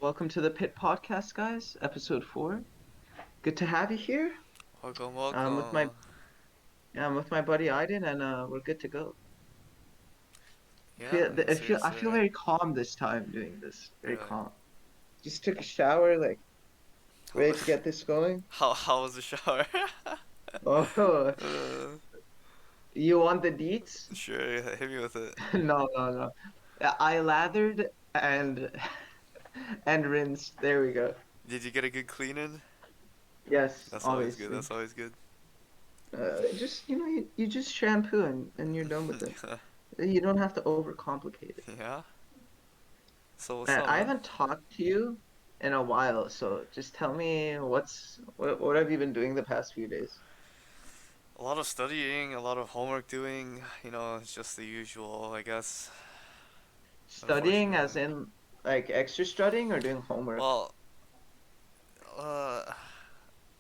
Welcome to the Pit Podcast, guys. Episode 4. Good to have you here. Welcome, I'm with my welcome. I'm with my buddy Aiden, and we're good to go. Yeah, yes, sir, yes, I feel sir. very calm this time doing this. Very Really. calm. Just took a shower, like How ready to get this going. how was the shower? Oh, uh, you want the deets? sure, yeah, hit me with it. No, no, no. I lathered and and rinsed. There we go. Did you get a good cleaning? Yes, That's always good. obviously. That's always good. Just you just shampoo and you're done with it. You don't have to overcomplicate it. Yeah. So what's Man, up, I man? haven't talked to you in a while, so just tell me what have you been doing the past few days? A lot of studying, a lot of homework doing. It's just the usual, I guess. Studying Unfortunately. as in like extra studying or doing homework? Well, uh,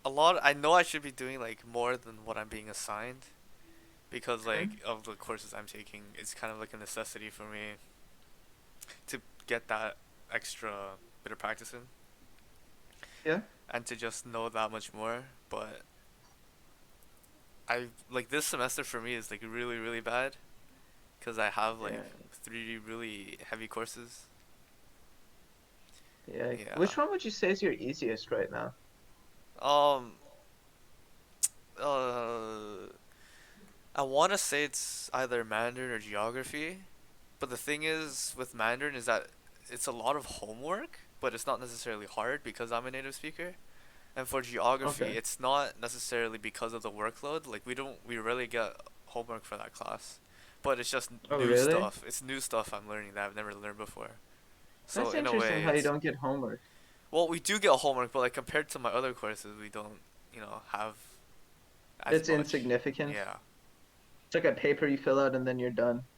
a lot. I know I should be doing like more than what I'm being assigned because Okay. like of the courses I'm taking. It's kind of like a necessity for me to get that extra bit of practice in Yeah. and to just know that much more. But I like this semester for me is like really really bad because I have like Yeah. three really heavy courses. Yeah. Yeah. Which one would you say is your easiest right now? Um. Uh. I want to say it's either Mandarin or geography, but the thing is with Mandarin is that it's a lot of homework, but it's not necessarily hard because I'm a native speaker. And for geography, Okay. it's not necessarily because of the workload. Like we rarely get homework for that class, but it's just Oh, new really? stuff. It's new stuff I'm learning that I've never learned before. So That's in a interesting way, how you it's don't get homework. well, we do get homework, but like compared to my other courses, we don't, have as It's much. insignificant. Yeah, It's like a paper you fill out and then you're done.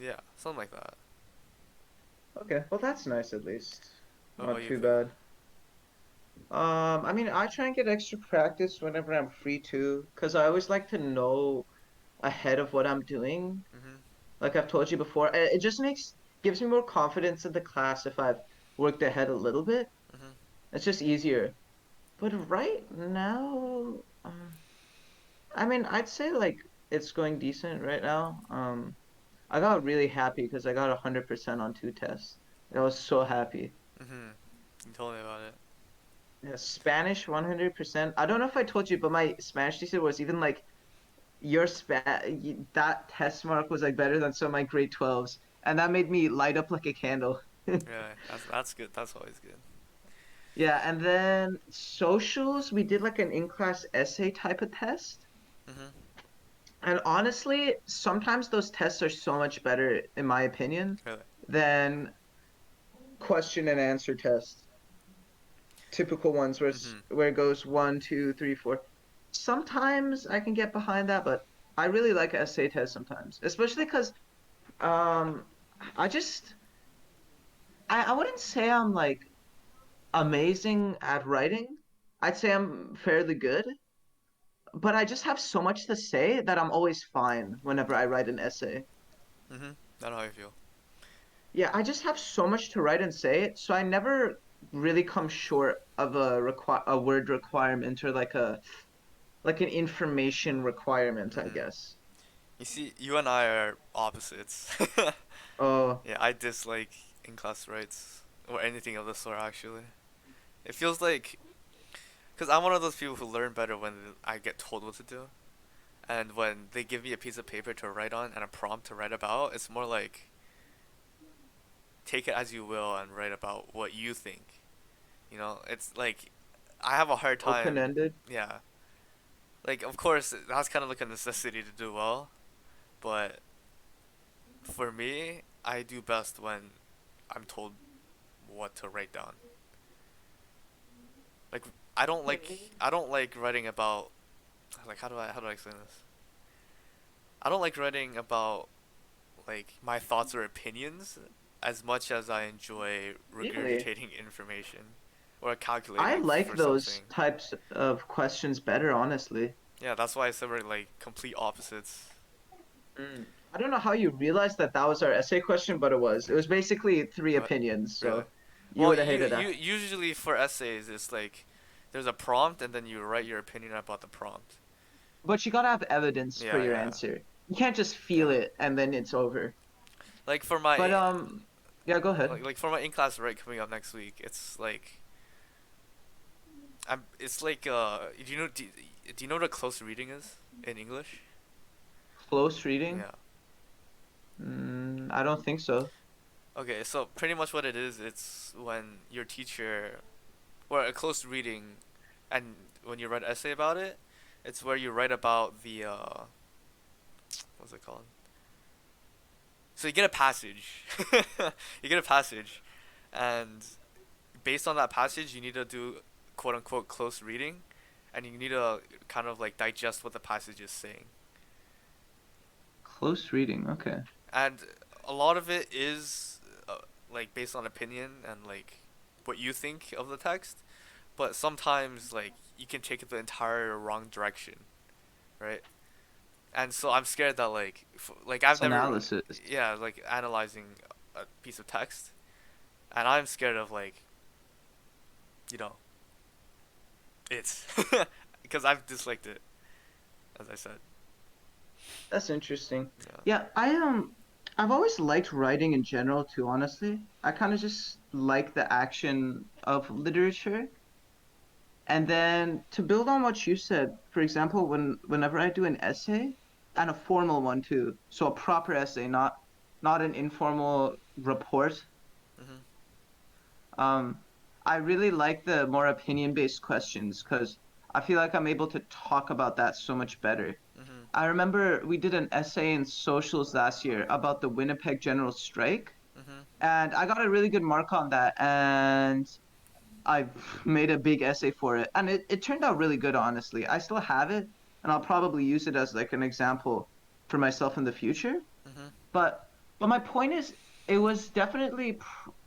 yeah, something like that. Okay. Well, that's nice at least. What about Not you, too Pip? bad. I mean, I try and get extra practice whenever I'm free too, because I always like to know ahead of what I'm doing. Mhm, Like I've told you before, it just gives me more confidence in the class if I've worked ahead a little bit. mhm. It's just easier. But right now, I mean, I'd say like it's going decent right now. I got really happy because I got 100% on 2 tests. I was so happy. Mhm. You told me about it. Yeah, Spanish 100%. I don't know if I told you, but my Spanish teacher was even like that test mark was like better than some of my grade 12s, and that made me light up like a candle. Yeah, that's good. That's always good. Yeah, and then socials, we did like an in-class essay type of test. Mhm. And honestly, sometimes those tests are so much better, in my opinion, Really. than question and answer tests. Typical ones Mhm. where it goes one, two, three, four. Sometimes I can get behind that, but I really like essay tests sometimes, especially because um, I just I wouldn't say I'm like amazing at writing. I'd say I'm fairly good, but I just have so much to say that I'm always fine whenever I write an essay. Mhm. I know how you feel. Yeah, I just have so much to write and say, so I never really come short of a word requirement or like an information requirement, I Mhm. guess. You see, you and I are opposites. Oh, Yeah, I dislike in-class rights or anything of the sort. Actually, it feels like because I'm one of those people who learn better when I get told what to do, and when they give me a piece of paper to write on and a prompt to write about, it's more like take it as you will and write about what you think. It's like I have a hard time. open-ended. Yeah, like of course that's kind of like a necessity to do well, but for me, I do best when I'm told what to write down. Like For me, I don't like writing about like how do I explain this? I don't like writing about like my thoughts or opinions as much as I enjoy really, regurgitating information or I calculating like for those something. types of questions better, honestly. Yeah, that's why I said we're like complete opposites. I don't know how you realized that that was our essay question, but it was. It was basically three What? opinions. Really? So You Well, would have you hated you that. usually for essays, it's like there's a prompt and then you write your opinion about the prompt. But you gotta have evidence for Yeah, your yeah, answer. You can't just feel yeah. it and then it's over. Like for But my yeah, go ahead. like for my in class write coming up next week, it's like it's like do you know what a close reading is in English? Close reading? Yeah. I don't think so. Okay, so pretty much what it is, it's when your teacher, or a close reading, and when you write an essay about it, it's where you write about the what's it called? So you get a passage. You get a passage, and based on that passage, you need to do quote unquote close reading, and you need to kind of like digest what the passage is saying. Close reading. Okay. And a lot of it is like based on opinion and like what you think of the text, but sometimes like you can take it the entire wrong direction, right? And so I'm scared that like I've It's never, analysis. yeah, like analyzing a piece of text, and I'm scared of like you know it's because I've disliked it, as I said. That's interesting. Yeah. Yeah, I've always liked writing in general too, honestly. I kind of just like the action of literature. And then to build on what you said, for example, whenever I do an essay, and a formal one too, so a proper essay, not an informal report, Mhm. um, I really like the more opinion-based questions because I feel like I'm able to talk about that so much better. Mhm. I remember we did an essay in socials last year about the Winnipeg General Strike, Mhm. and I got a really good mark on that, and I made a big essay for it, and it turned out really good, honestly. I still have it, and I'll probably use it as like an example for myself in the future. Mhm. But but my point is, it was definitely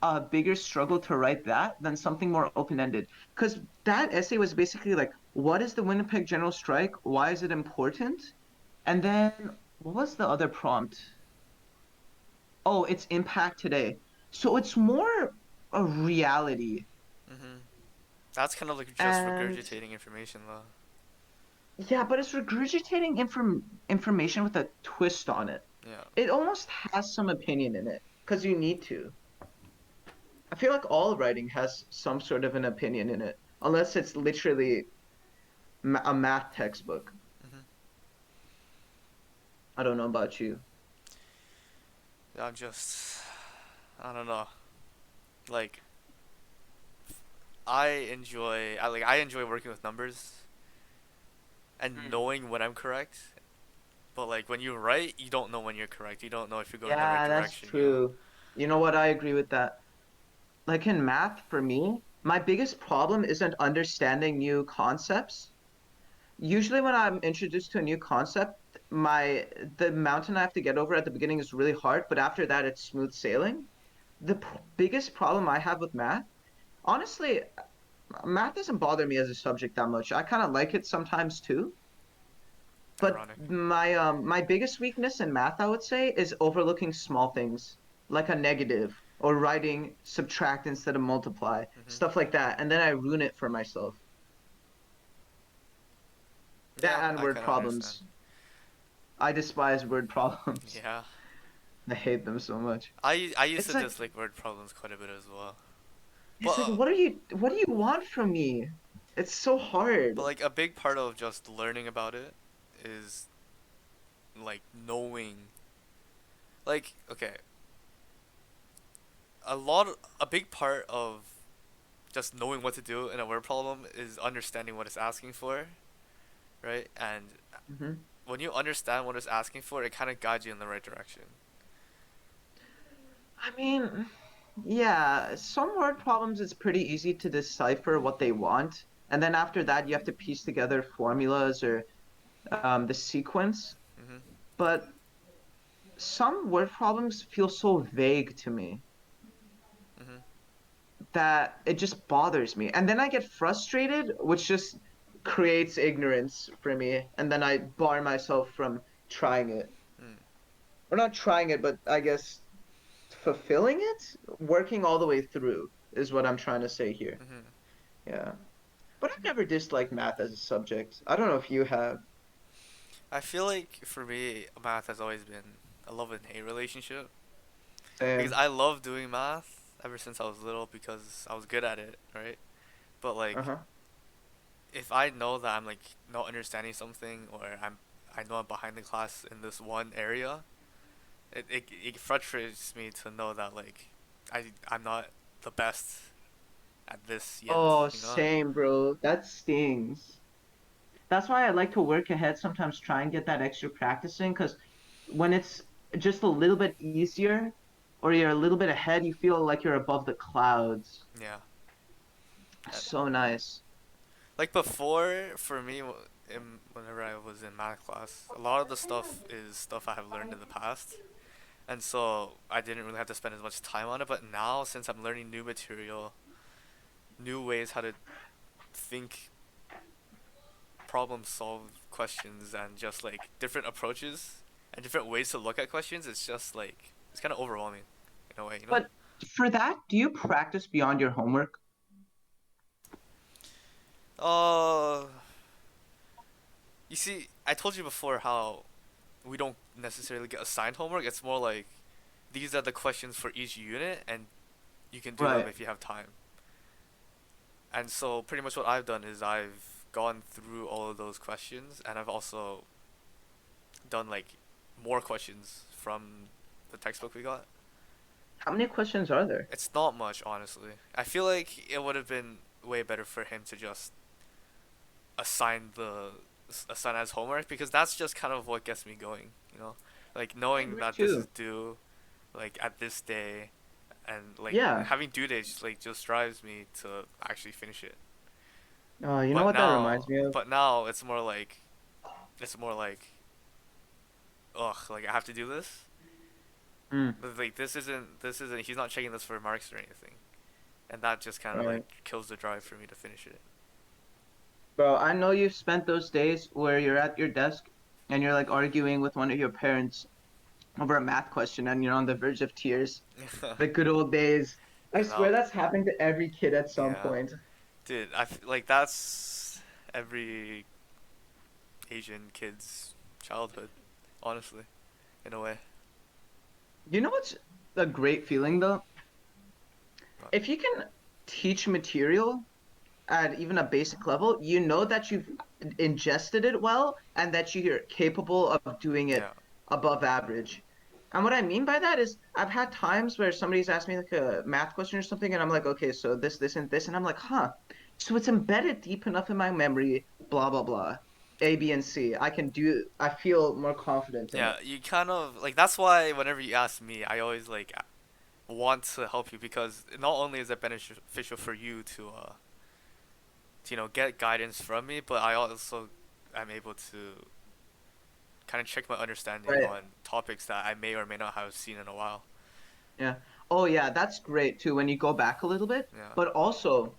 a bigger struggle to write that than something more open-ended. Because that essay was basically like, what is the Winnipeg General Strike? Why is it important? And then what was the other prompt? Oh, its impact today. So it's more a reality. Mhm. That's kind of like just And regurgitating information, though. yeah, but it's regurgitating information with a twist on it. Yeah. It almost has some opinion in it because you need to. I feel like all writing has some sort of an opinion in it, unless it's literally a math textbook. Mhm. I don't know about you. Yeah, I'm just, I don't know. Like, I enjoy working with numbers and Hmm. knowing when I'm correct. But like when you write, you don't know when you're correct. You don't know if you're going the right Yeah, that's direction. You know. true. You know what? I agree with that. Like in math, for me, my biggest problem isn't understanding new concepts. Usually when I'm introduced to a new concept, my the mountain I have to get over at the beginning is really hard, but after that it's smooth sailing. The biggest problem I have with math, honestly, math doesn't bother me as a subject that much. I kind of like it sometimes too, but Ironic. my biggest weakness in math, I would say, is overlooking small things like a negative or writing subtract instead of multiply, Mhm. stuff like that, and then I ruin it for myself. That Yeah, and I word kind of understand. problems. I despise word problems. Yeah. I hate them so much. I used It's to like dislike word problems quite a bit as well. But it's like what do you want from me? It's so hard. like a big part of just learning about it is like knowing, like, okay, a big part of just knowing what to do in a word problem is understanding what it's asking for, right? And Hmm. when you understand what it's asking for, it kind of guides you in the right direction. I mean, yeah, some word problems it's pretty easy to decipher what they want, and then after that you have to piece together formulas or the sequence. Mhm. But some word problems feel so vague to me Mhm. that it just bothers me. And then I get frustrated, which just creates ignorance for me, and then I bar myself from trying it. Mm. Or not trying it, but I guess fulfilling it, working all the way through. is what I'm trying to say here. Hmm. Yeah. But I've never disliked math as a subject. I don't know if you have. I feel like for me, math has always been a love and hate relationship because Same. I love doing math ever since I was little because I was good at it, right? But like, Uh-huh. if I know that I'm like not understanding something or I know I'm behind the class in this one area, it frustrates me to know that like I'm not the best at this yet, Oh, you know? same, bro. That stings. That's why I like to work ahead sometimes, try and get that extra practicing, because when it's just a little bit easier or you're a little bit ahead, you feel like you're above the clouds. Yeah. Uh, So nice. Like before, for me, whenever I was in math class, a lot of the stuff is stuff I have learned in the past, and so I didn't really have to spend as much time on it. But now, since I'm learning new material, new ways how to think, problem solve questions, and just like different approaches and different ways to look at questions, it's just like it's kind of overwhelming in a way, you know? But for that, do you practice beyond your homework? Uh, you see, I told you before how we don't necessarily get assigned homework. It's more like these are the questions for each unit, and you can do them Right. if you have time. And so, pretty much what I've done is I've gone through all of those questions, and I've also done like more questions from the textbook we got. How many questions are there? It's not much, honestly. I feel like it would have been way better for him to just assign the assign as homework because that's just kind of what gets me going, you know? Like I knowing agree that this is too. due like at this day and like Yeah. having due dates like just drives me to actually finish it. You know what that reminds me of? But now it's more like ugh, like I have to do this. Mm, But like this isn't he's not checking this for marks or anything. And that just kind of like right. kills the drive for me to finish it. Bro, I know you've spent those days where you're at your desk and you're like arguing with one of your parents over a math question and you're on the verge of tears. The good old days. I And swear now that's happening to every kid at some yeah. point. Dude, like that's every Asian kid's childhood, honestly, in a way. You know what's a great feeling though? But If you can teach material at even a basic level, you know that you've ingested it well and that you're capable of doing it yeah. above average. And what I mean by that is I've had times where somebody's asked me like a math question or something, and I'm like, okay, so this, and this, and I'm like, huh. So it's embedded deep enough in my memory, blah, blah, blah. A, B, and C. I feel more confident in Yeah, it. you kind of like that's why whenever you ask me, I always like want to help you because not only is it beneficial for you to get guidance from me, but I also am able to kind of check my understanding Right. on topics that I may or may not have seen in a while. Yeah. Oh, yeah, that's great too when you go back a little bit. Yeah. But also,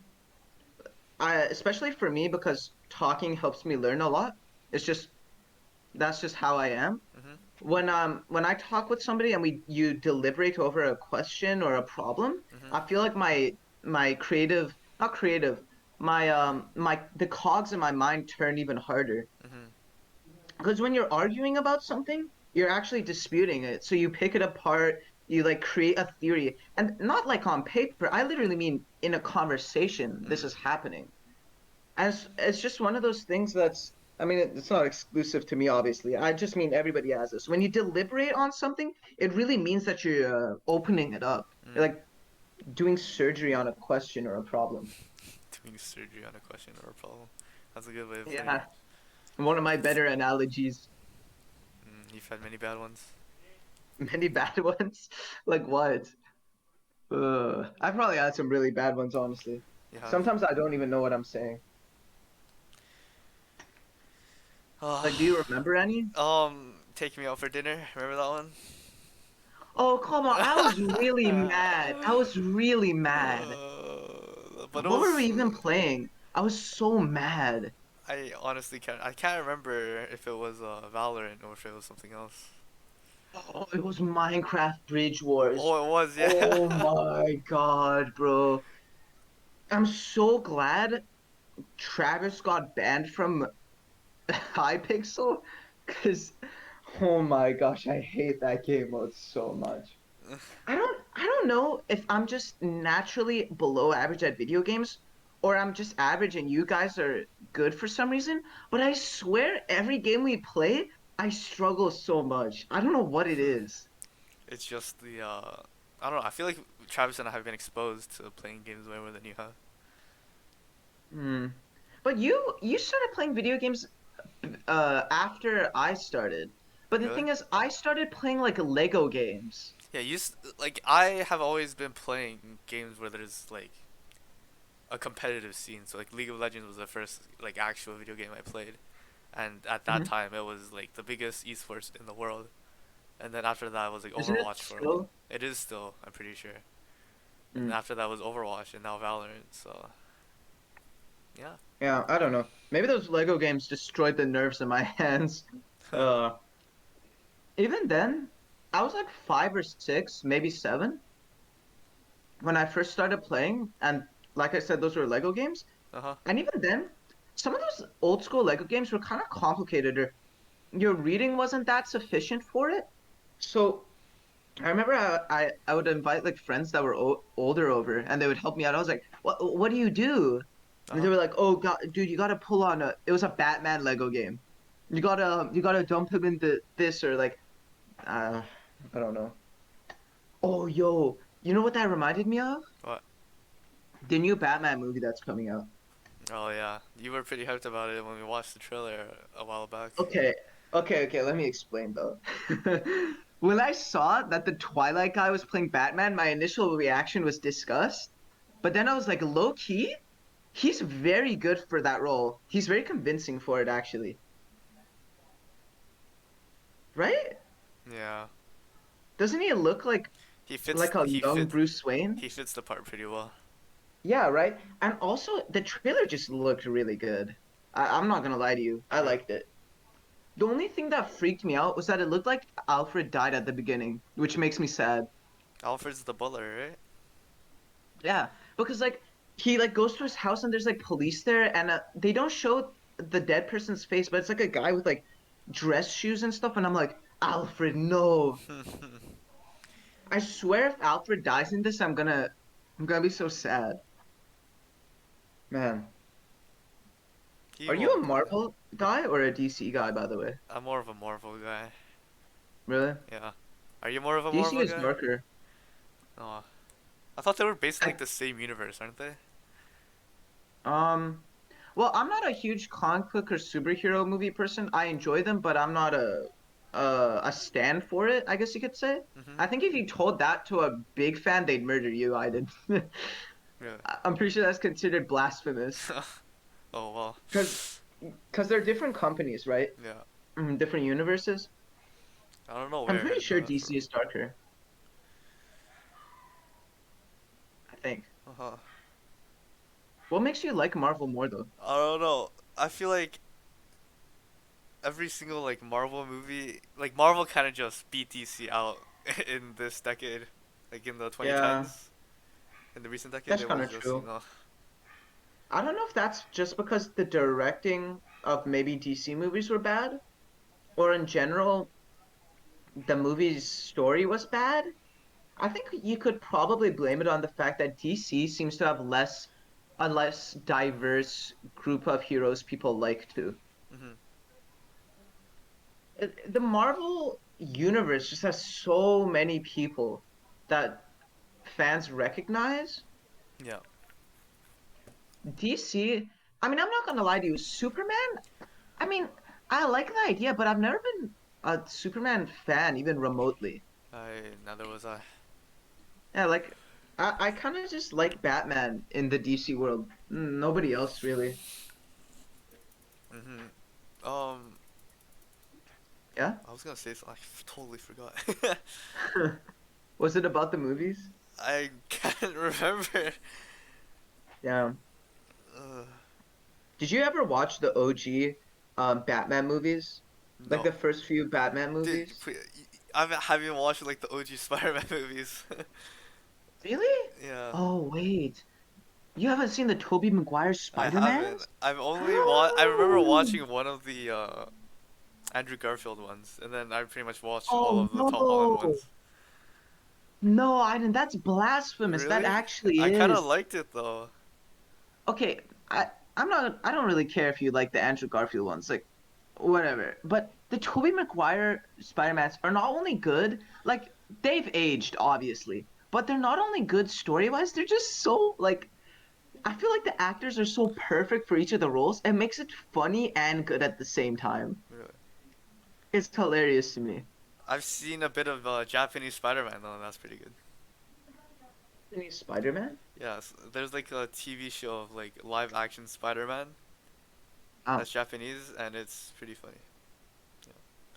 especially for me, because talking helps me learn a lot. It's just that's just how I am. Mhm. When I talk with somebody and we you deliberate over a question or a problem, Mhm. I feel like my creative, not creative, my the cogs in my mind turn even harder. Mhm. Because when you're arguing about something, you're actually disputing it. So you pick it apart, you like create a theory. And not like on paper. I literally mean in a conversation, this Mhm. is happening. And it's just one of those things that's, I mean, it's not exclusive to me, obviously. I just mean everybody has this. When you deliberate on something, it really means that you're opening it up. You're Mm. like doing surgery on a question or a problem. Doing surgery on a question or a problem. That's a good way of putting it. Yeah, one of my better analogies. You've had many bad ones. Many bad ones. Like what? I probably had some really bad ones, honestly. You have. Sometimes I don't even know what I'm saying. Like, do you remember any? Take me out for dinner. Remember that one? Oh, come on. I was really mad. I was really mad. But it What were we was. even playing? I was so mad. I honestly can't. I can't remember if it was Valorant or if it was something else. Oh, it was Minecraft Bridge Wars. Oh, it was, Oh yeah. my God, bro. I'm so glad Travis got banned from Hypixel because oh my gosh, I hate that game mode so much. I don't know if I'm just naturally below average at video games or I'm just average and you guys are good for some reason, but I swear every game we play, I struggle so much. I don't know what it is. It's just the I don't know. I feel like Travis and I have been exposed to playing games way more than you have. Hmm. But you started playing video games after I started. But the Really? thing is, I started playing like Lego games. Yeah, like I have always been playing games where there's like a competitive scene. So like League of Legends was the first like actual video game I played, and at that Mhm. time it was like the biggest esports in the world. And then after that was like Isn't it Overwatch for a while. still? It is still, I'm pretty sure. And then Mm. after that was Overwatch and now Valorant. So yeah. Yeah, I don't know. Maybe those Lego games destroyed the nerves in my hands. Uh, Even then, I was like 5 or 6, maybe 7 when I first started playing. And like I said, those were Lego games. Uh huh. And even then, some of those old school Lego games were kind of complicated, or your reading wasn't that sufficient for it. So I remember I would invite like friends that were older over, and they would help me out. I was like, "What do you do?" Uh And huh. they were like, "Oh God, dude, you gotta pull on a." It was a Batman Lego game. You gotta dump him into this or like uh, I don't know. Oh, yo, you know what that reminded me of? What? The new Batman movie that's coming out. Oh yeah. You were pretty hyped about it when we watched the trailer a while back. Okay, okay. Let me explain though. When I saw that the Twilight guy was playing Batman, my initial reaction was disgust. But then I was like, low key, he's very good for that role. He's very convincing for it, actually. Right? Yeah. Doesn't he look He fits. like a He young fits. Bruce Wayne? He fits the part pretty well. Yeah, right. And also, the trailer just looked really good. I'm not gonna lie to you, I Yeah. liked it. The only thing that freaked me out was that it looked like Alfred died at the beginning, which makes me sad. Alfred's the butler, right? Yeah, because like he like goes to his house and there's like police there, and they don't show the dead person's face, but it's like a guy with like dress shoes and stuff, and I'm like, Alfred, no. I swear if Alfred dies in this, I'm gonna be so sad. Man, He are you a won't die. Marvel guy or a DC guy, by the way? I'm more of a Marvel guy. Really? Yeah. Are you more of a DC Marvel is guy? darker. Oh. I thought they were based in I like the same universe, aren't they? um well, I'm not a huge comic book or superhero movie person. I enjoy them, but I'm not a stand for it, I guess you could say. Mm-hmm. I think if you told that to a big fan, they'd murder you. I did. Yeah. I'm pretty sure that's considered blasphemous Oh well. because they're different companies, right? Yeah. Different universes. I don't know I'm where pretty sure for. DC is darker, I think. Uh-huh. What makes you like Marvel more though? I don't know. I feel like every single like Marvel movie, like Marvel kind of just beat DC out in this decade, like in the Yeah, 2010s. In the recent decade, that's it kind was of just true. . I don't know if that's just because the directing of maybe DC movies were bad, or in general, the movie's story was bad. I think you could probably blame it on the fact that DC seems to have a less diverse group of heroes people like too. Mm-hmm. The Marvel universe just has so many people that fans recognize. Yeah. DC, I mean, I'm not gonna lie to you, Superman, I mean, I like the idea, but I've never been a Superman fan, even remotely. Neither was I. Yeah, like I kind of just like Batman in the DC world. Nobody else really. Mm-hmm. Um, Yeah? I was gonna say something. I totally forgot. Was it about the movies? I can't remember. Yeah. Uh, Did you ever watch the OG Batman movies? Like no. the first few Batman Dude, movies? I haven't watched like the OG Spider-Man movies. Really? Yeah. Oh, wait. You haven't seen the Tobey Maguire I haven't. Spider-Mans? I remember watching one of the Andrew Garfield ones, and then I pretty much watched all Oh of the Tom Holland no. ones. No, I didn't. That's blasphemous. That Really? actually I kind of is. liked it though. Okay, I don't really care if you like the Andrew Garfield ones, like whatever. But the Tobey Maguire Spider-Mans are not only good, like they've aged obviously, but they're not only good story-wise, they're just so like I feel like the actors are so perfect for each of the roles. It makes it funny and good at the same time. Really. It's hilarious to me. I've seen a bit of Japanese Spider-Man though, and that's pretty good. Any Spider-Man? Yes, there's like a TV show of like live action Spider-Man Oh, that's Japanese, and it's pretty funny.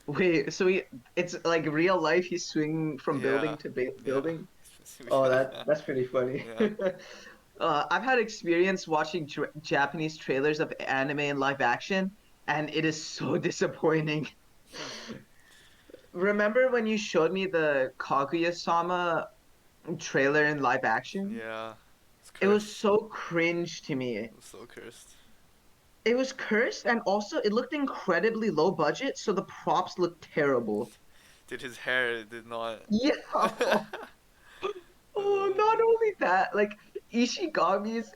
wait, so it's like real life. He's swinging from Yeah, building to ba yeah, building. Oh, yeah, that's pretty funny. yeah. I've had experience watching Japanese trailers of anime in live action, and it is so disappointing. Remember when you showed me the Kaguya-sama trailer in live action? Yeah, it's It was cursed. so cringe to me. It's so cursed. It was cursed, and also it looked incredibly low budget, so the props looked terrible. Dude, his hair did not. Yeah. Uh, Oh, not only that, like Ishigami's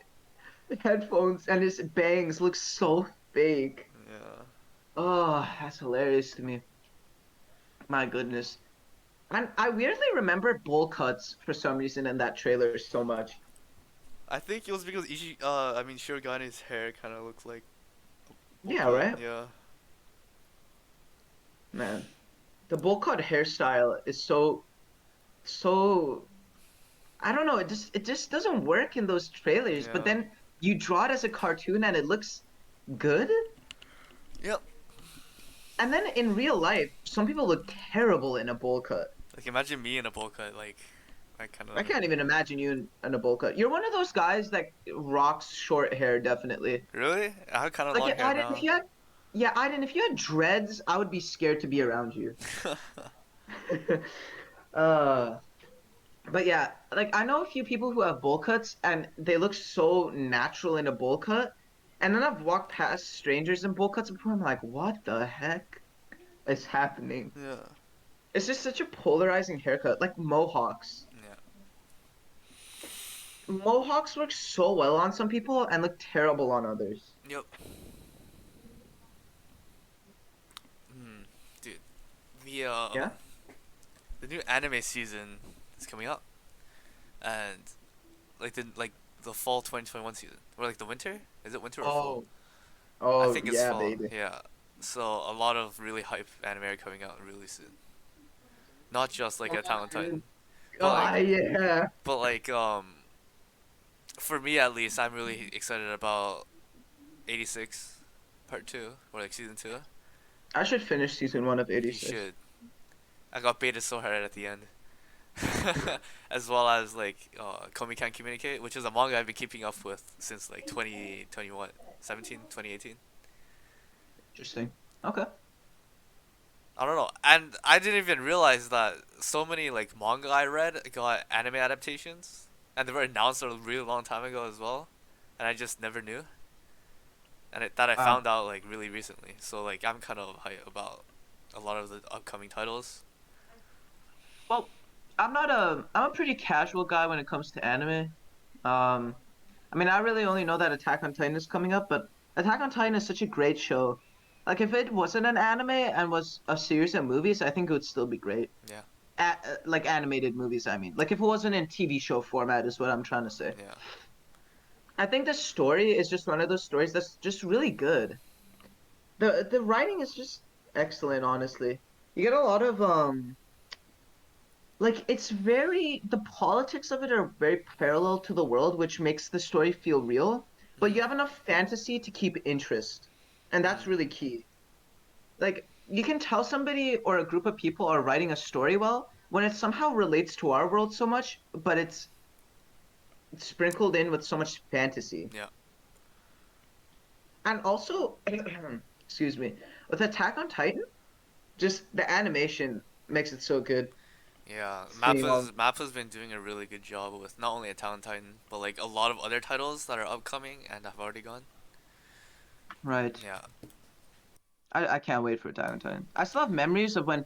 headphones and his bangs look so fake. yeah. Oh, that's hilarious to me. My goodness. And I weirdly remember bowl cuts for some reason in that trailer so much. I think it was because I mean, Shirogane hair kind of looked like bowl Yeah, cut. right? Yeah. Man, the bowl cut hairstyle is so I don't know, it just doesn't work in those trailers, but Yeah. then you draw it as a cartoon and it looks good. Yep. And then in real life, some people look terrible in a bowl cut. Like imagine me in a bowl cut, like I kind I of. can't even imagine you in a bowl cut. You're one of those guys that rocks short hair, definitely. Really? I have kind of Like long hair I didn't if now. you had yeah, I didn't if you had dreads, I would be scared to be around you. uh but yeah, like I know a few people who have bowl cuts and they look so natural in a bowl cut. And then I've walked past strangers in bowl cuts before. I'm like, what the heck is happening? Yeah. It's just such a polarizing haircut, like mohawks. Yeah. Mohawks work so well on some people and look terrible on others. Yep. Hmm. Dude, the Yeah? the new anime season is coming up, and like the fall 2021 season, or like the winter. Is it winter or fall? Oh, I oh think it's yeah, fall. baby. Yeah. So a lot of really hype anime are coming out really soon. Not just like Oh, Attack on dude. Titan, but Oh, yeah. for me at least, I'm really excited about 86 part 2 or like season 2. I should finish season one of You 86. should. I got baited so hard at the end. As well as like Komi Can't Communicate, which is a manga I've been keeping up with since like 2021, 17, 2018. Interesting. Okay. I don't know. And I didn't even realize that so many like manga I read got anime adaptations, and they were announced a really long time ago as well, and I just never knew. That I Wow. found out like really recently. So like I'm kind of hyped about a lot of the upcoming titles. Well, I'm a pretty casual guy when it comes to anime. Um, I mean, I really only know that Attack on Titan is coming up, but Attack on Titan is such a great show. Like, if it wasn't an anime and was a series of movies, I think it would still be great. Yeah, Like animated movies, I mean. Like, if it wasn't in TV show format, is what I'm trying to say. yeah, I think the story is just one of those stories that's just really good. The writing is just excellent, honestly. You get a lot of like it's very the politics of it are very parallel to the world, which makes the story feel real, but mm, you have enough fantasy to keep interest. And that's mm, really key. Like you can tell somebody or a group of people are writing a story well when it somehow relates to our world so much, but it's sprinkled in with so much fantasy. yeah. And also, excuse me, with Attack on Titan, just the animation makes it so good. Yeah, seeing all Mappa's been doing a really good job with not only Attack on Titan, but like a lot of other titles that are upcoming and have already gone. right. Yeah, I can't wait for Attack on Titan. I still have memories of when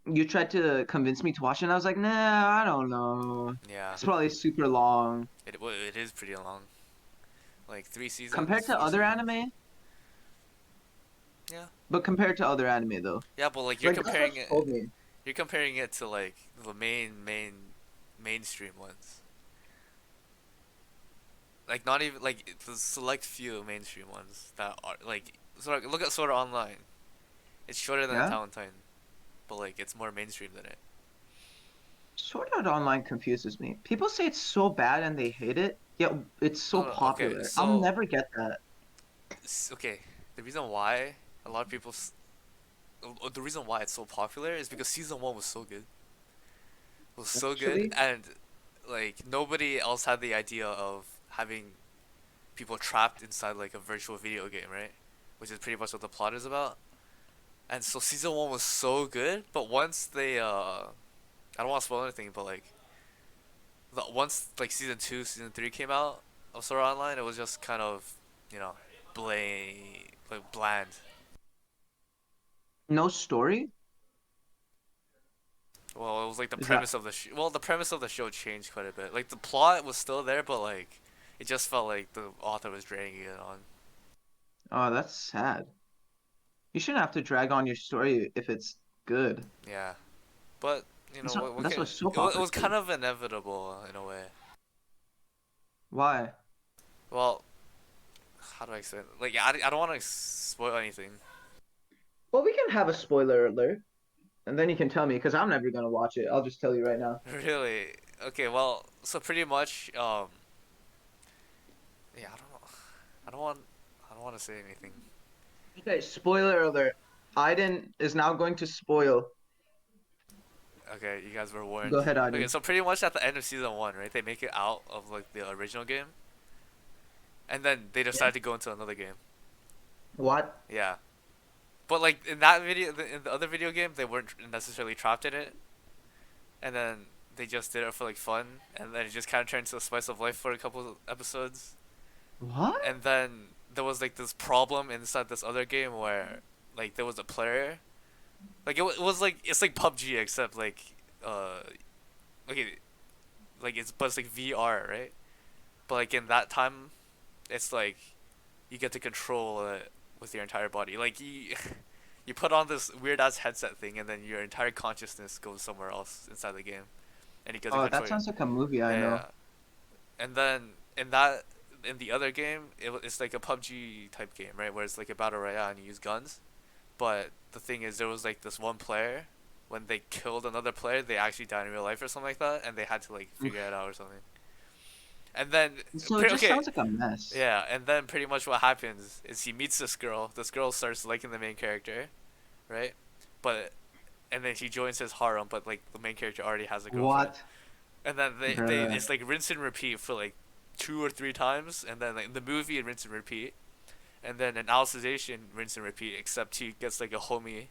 you tried to convince me to watch it, and I was like, nah, I don't know. yeah. It's probably super long. It is pretty long, like 3 seasons, Compared to four other seasons. anime, Yeah, but compared to other anime though. yeah, but like Like that's what she told me. you're comparing it to like the mainstream ones. Like not even like the select few mainstream ones that are like look at Sword Art Online. It's shorter than Yeah? Attack on Titan, but like it's more mainstream than it. Sword Art Online confuses me. People say it's so bad and they hate it, yet it's so No, no, okay, popular. I'll so never get that. okay, the reason why a lot of people the reason why it's so popular is because season 1 was so good. It was so good, Actually, and like nobody else had the idea of having people trapped inside like a virtual video game, right? Which is pretty much what the plot is about. And so season 1 was so good, but once they I don't want to spoil anything, but like once like season 2, season 3 came out of Sword Art Online, it was just kind of, you know, like bland. no story? Well, it was like the Is that premise of the premise of the show changed quite a bit. Like the plot was still there, but like it just felt like the author was dragging it on. oh, that's sad. You shouldn't have to drag on your story if it's good. Yeah, but you know what That's can what soap it was operas kind do. of inevitable in a way. Why? Well, how do I explain? Like I don't want to spoil anything. Well, we can have a spoiler alert, and then you can tell me because I'm never gonna watch it. I'll just tell you right now. Really? Okay, well, so pretty much yeah, I don't know. I don't want I don't want to say anything. Okay, spoiler alert. Aiden is now going to spoil. Okay, you guys were Go warned. ahead, Okay, Aiden. so pretty much at the end of season 1, right? They make it out of like the original game, and then they Yeah. decide to go into another game. What? Yeah, but like in the other video game, they weren't necessarily trapped in it, and then they just did it for like fun, and then it just kind of turned into a slice of life for a couple of episodes, What? and then there was like this problem inside this other game where like there was a player, like it was like it's like PUBG except uh okay like it's like VR, right? But like in that time, it's like you get to control it with your entire body. Like you you put on this weird ass headset thing, and then your entire consciousness goes somewhere else inside the game, and you get to Oh, that control your sounds like a movie I yeah, know. yeah. And then in the other game, it's like a PUBG type game, right? Where it's like a battle royale and you use guns. But the thing is, there was like this one player. When they killed another player, they actually died in real life or something like that, and they had to like figure it Oof. out or something. And then, So it just okay, sounds like a mess. yeah, and then pretty much what happens is he meets this girl. This girl starts liking the main character, right? But and then she joins his harem, but like the main character already has a girlfriend. What? And then they Bruh. it's like rinse and repeat for like 2 or 3 times, and then like in the movie rinse and repeat, and then in Alicization rinse and repeat. Except he gets like a homie,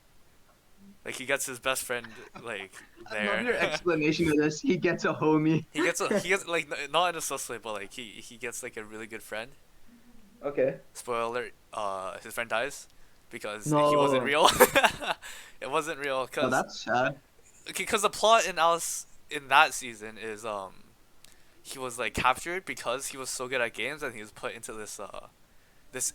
like he gets his best friend like I love there. your explanation of this. He gets a homie. He gets like not in a sus way, but like he gets like a really good friend. Okay. Spoiler alert: his friend dies because he wasn't No. real. It wasn't real Oh, because that's sad. okay, because the plot in Alice in that season is he was like captured because he was so good at games, and he was put into this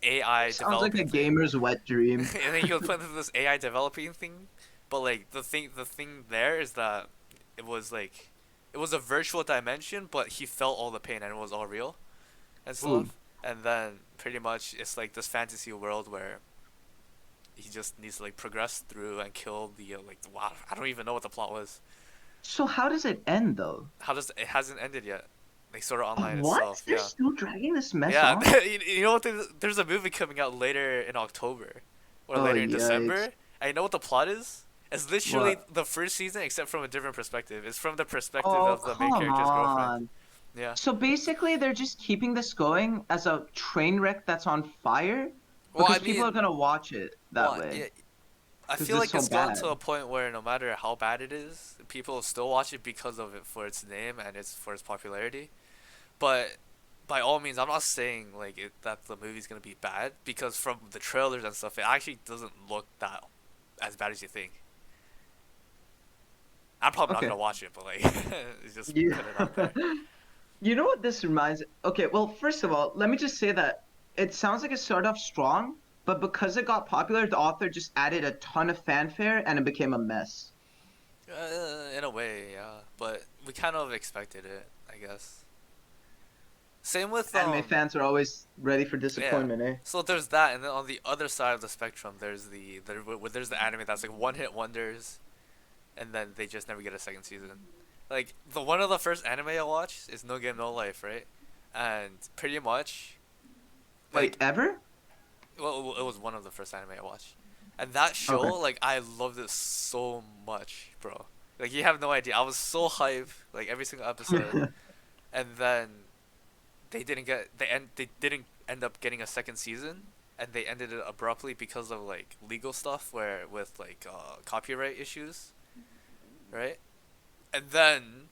AI Sounds like a developing thing. gamer's wet dream. And then he was put into this AI developing thing. But like the thing there is that it was like it was a virtual dimension, but he felt all the pain and it was all real and Ooh. stuff. And then pretty much it's like this fantasy world where he just needs to like progress through and kill the like wow, I don't even know what the plot was. So how does it end though? How does it hasn't ended yet? Like sort of online What? itself, They're yeah. still dragging this mess Yeah, on? you know what? There's a movie coming out later in October, or Oh, later in yikes. December. And you know what the plot is? It's literally What? the first season, except from a different perspective. It's from the perspective Oh, of the main come character's girlfriend. on. Yeah. So basically, they're just keeping this going as a train wreck that's on fire Well, I because people are mean, gonna watch it that well, way. yeah, I because feel it's like so it's gotten to bad. a point where no matter how bad it is, people still watch it because of it for its name and its for its popularity. But by all means, I'm not saying like that the movie's gonna be bad because from the trailers and stuff, it actually doesn't look that as bad as you think. I'm probably not gonna Okay. watch it, but like, it's just You put it out there. you know what this reminds? Okay, well, first of all, let me just say that it sounds like it started off strong, but because it got popular, the author just added a ton of fanfare and it became a mess. In a way, yeah, but we kind of expected it, I guess. Same with Anime fans are always ready for yeah. disappointment, eh? So there's that, and then on the other side of the spectrum, there's the anime that's like one hit wonders, and then they just never get a second season. Like the one of the first anime I watched is No Game No Life, right? And pretty much, Wait, like, ever? well, it was one of the first anime I watched, and that show, Okay. like, I loved it so much, bro. Like you have no idea. I was so hyped, like every single episode, and then they didn't end up getting a second season, and they ended it abruptly because of like legal stuff where with like copyright issues, right? And then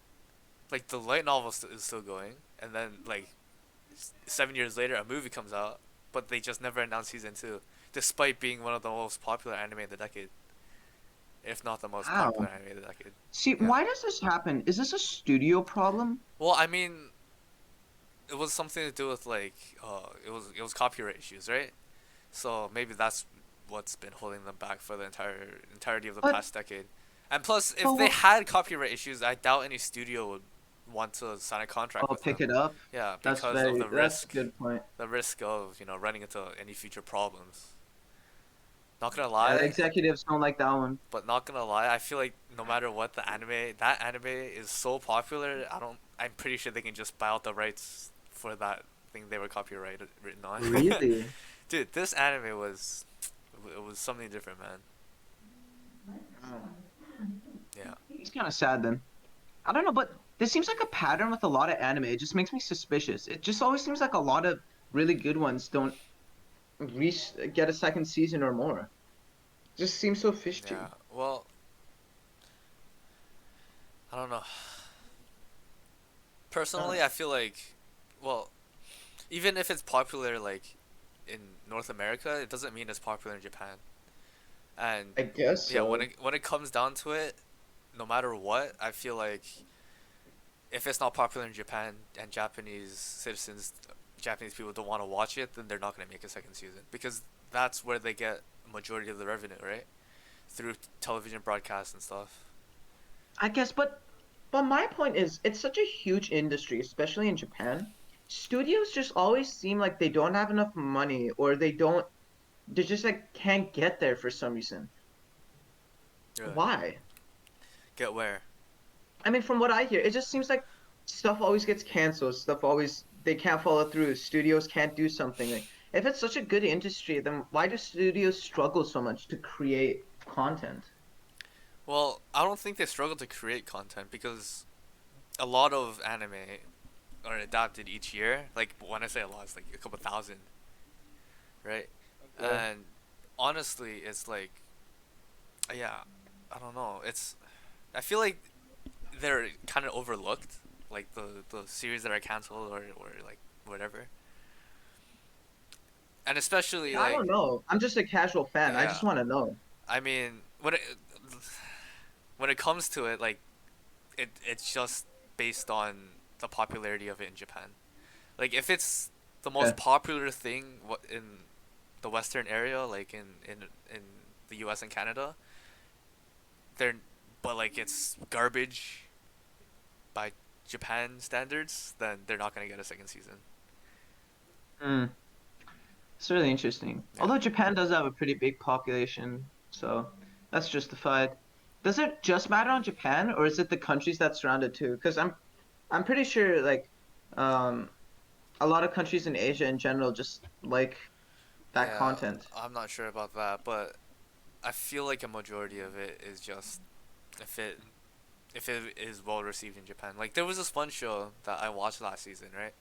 like the light novel is still going, and then like 7 years later a movie comes out, but they just never announced season two, despite being one of the most popular anime in the decade, if not the most popular Wow. anime of the decade. See, Yeah. why does this happen? Is this a studio problem? Well, I mean, it was something to do with like it was copyright issues, right? So maybe that's what's been holding them back for the entirety of the But past decade. And plus, if they but had copyright issues, I doubt any studio would want to sign a contract I'll with them. pick it up. Yeah, because of That's a good point. the risk of running into any future problems. Not gonna Yeah, the lie, executives don't like that one. but not gonna lie, I feel like no matter what that anime is so popular. I'm pretty sure they can just buy out the rights for that thing they were copyrighted written on. Really? Dude, this anime was something different, man. Oh. Yeah. It's kind of sad then. I don't know, but this seems like a pattern with a lot of anime. It just makes me suspicious. It just always seems like a lot of really good ones don't get a second season or more. Just seems so Yeah. fishy. Well, I don't know. Uh, Personally, I feel like, well, even if it's popular like in North America, it doesn't mean it's popular in Japan. And I guess yeah, so. when it comes down to it, no matter what, I feel like if it's not popular in Japan and Japanese people don't want to watch it, then they're not going to make a second season because that's where they get a majority of the revenue, right? Through television broadcasts and stuff. I guess, but my point is, it's such a huge industry, especially in Japan. Studios just always seem like they don't have enough money, or they just like can't get there for some reason. Really? Why? Get where? I mean, from what I hear, it just seems like stuff always gets canceled. Stuff always they can't follow through. Studios can't do something. Like, if it's such a good industry, then why do studios struggle so much to create content? Well, I don't think they struggle to create content because a lot of anime are adapted each year. Like when I say a lot, it's like a couple thousand, right? Okay. And honestly, it's like, yeah, I don't know. I feel like they're kind of overlooked, like the series that are canceled or like whatever. And especially I like, don't know. I'm just a casual fan. I yeah, just want to know. I mean, when it comes to it, like it's just based on the popularity of it in Japan. Like if it's the most Okay. popular thing in the Western area, like in the U.S. and Canada, they're but like it's garbage by Japan standards, then they're not gonna get a second season. Hmm. It's really interesting. Yeah. Although Japan does have a pretty big population, so that's justified. Does it just matter on Japan, or is it the countries that surround it too? Because I'm pretty sure like um a lot of countries in Asia in general just like that Yeah, content. I'm not sure about that, but I feel like a majority of it is just if it if it is well received in Japan. Like there was this one show that I watched last season, right?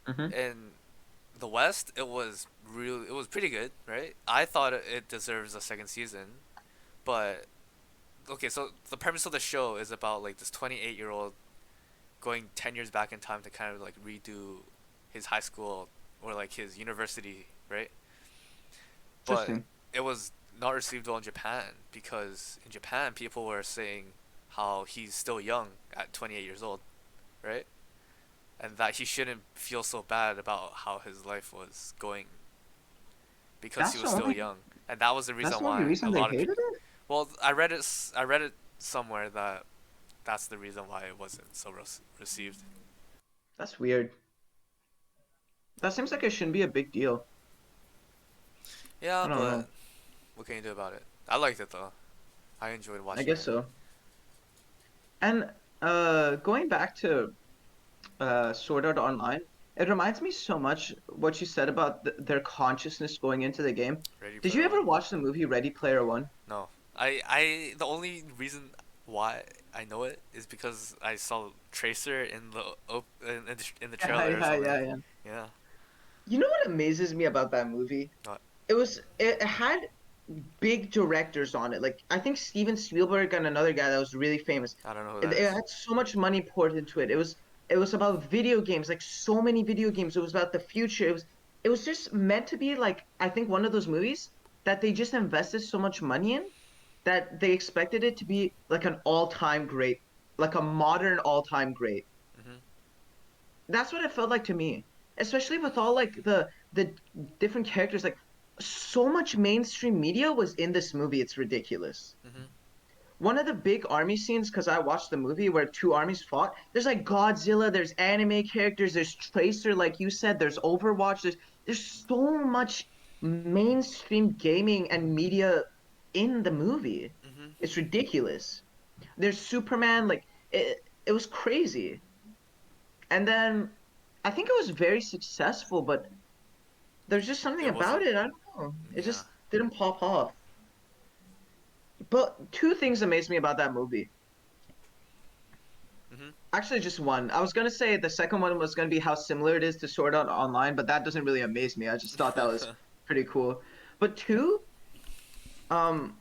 Hmm. In the West, it was pretty good, right? I thought it deserves a second season, But okay, so the premise of the show is about like this 28-year-old going 10 years back in time to kind of like redo his high school or like his university, right? But Interesting. it was not received well in Japan because in Japan people were saying how he's still young at 28 years old, right? And that he shouldn't feel so bad about how his life was going because he That's was the still only young. And that was the that's reason the only why a reason they lot of hated people. it? Well, I read it. I read it somewhere that that's the reason why it wasn't so received. That's weird. That seems like it shouldn't be a big deal. Yeah, I don't but know. what can you do about it? I liked it though. I enjoyed I watching guess it. so. And going back to Sword Art Online, it reminds me so much what you said about their consciousness going into the game. Ready Did you Player ever One? watch the movie Ready Player One? No. The only reason why I know it is because I saw Tracer in the in the Yeah, trailer or yeah, something. yeah, yeah. Yeah. You know what amazes me about that movie? Not, It had big directors on it. Like I think Steven Spielberg and another guy that was really famous. I don't know who that It is. had so much money poured into it. It was about video games, like so many video games. It was about the future. It was just meant to be like I think one of those movies that they just invested so much money in that they expected it to be like an all-time great, like a modern all-time great. Mhm. That's what it felt like to me, especially with all like the different characters. Like so much mainstream media was in this movie. It's ridiculous. Mhm. One of the big army scenes, because I watched the movie where two armies fought. There's like Godzilla. There's anime characters. There's Tracer, like you said. There's Overwatch. There's so much mainstream gaming and media in the movie. Mhm. It's ridiculous. There's Superman. Like it was crazy. And then I think it was very successful, but there's just something It about wasn't. it. I don't know. It Yeah. just didn't pop off. But two things amazed me about that movie. Mhm. Actually, just one. I was gonna say the second one was gonna be how similar it is to Sword Art Online, but that doesn't really amaze me. I just thought that was pretty cool. But two, um,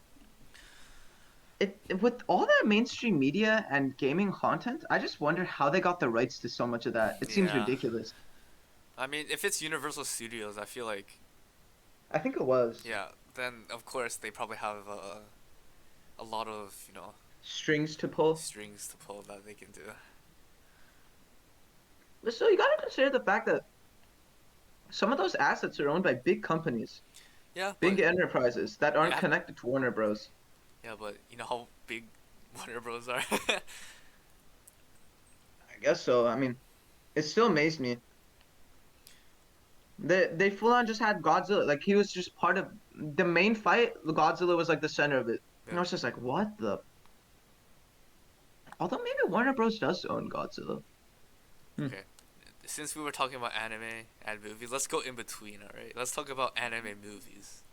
with all that mainstream media and gaming content, I just wonder how they got the rights to so much of that. It seems Yeah. ridiculous. I mean, if it's Universal Studios, I feel like I think it was yeah. Then of course they probably have a lot of strings to pull. strings to pull that they can do. But still, you gotta consider the fact that some of those assets are owned by big companies, Yeah, big but enterprises that you aren't have connected to Warner Bros. yeah, but you know how big Warner Bros are. I guess so. I mean, it still amazed me. They full on just had Godzilla. Like he was just part of the main fight. Godzilla was like the center of it. And Yeah. I was just like, what the? Although maybe Warner Bros. Does own Godzilla. Hmm. Okay. Since we were talking about anime and movies, let's go in between. All right. Let's talk about anime movies.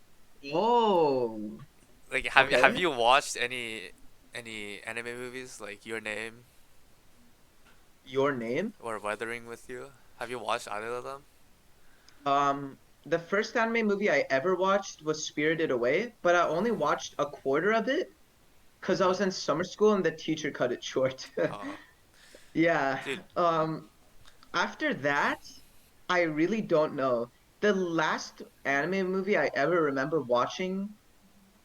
Oh, Like, have okay. you watched any anime movies like Your Name Your name? or Weathering with You? Have you watched either of them? The first anime movie I ever watched was Spirited Away, but I only watched a quarter of it because I Mhm. was in summer school and the teacher cut it short. Oh, Yeah. dude. After that, I really don't know. The last anime movie I ever remember watching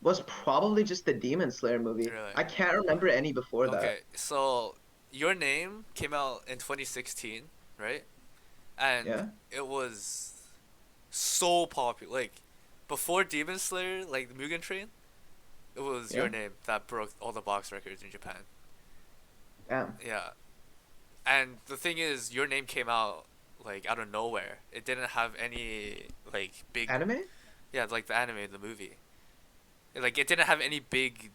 was probably just the Demon Slayer movie. Really? I can't remember any before that. Okay. So Your Name came out in 2016, right? And Yeah? it was so popular. Like before Demon Slayer, like the Mugen Train, it was Your Yeah? Name that broke all the box records in Japan. Damn. Yeah, and the thing is, Your Name came out like out of nowhere. It didn't have any like big, Anime? yeah, like the anime, the movie. Like it didn't have any big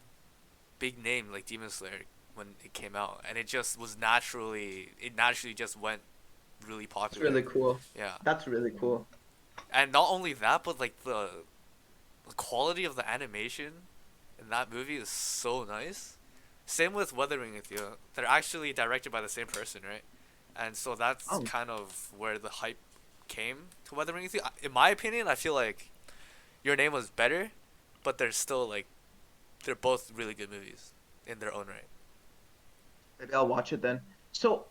name like Demon Slayer when it came out, and it naturally just went really That's popular. really cool. Yeah, That's really cool. and not only that, but like the quality of the animation in that movie is so nice. Same with Weathering with You. They're actually directed by the same person, right? And so that's Oh, kind of where the hype came to Weathering with You. In my opinion, I feel like Your Name was better, but they're still like They're both really good movies in their own right. Maybe I'll watch it then. So,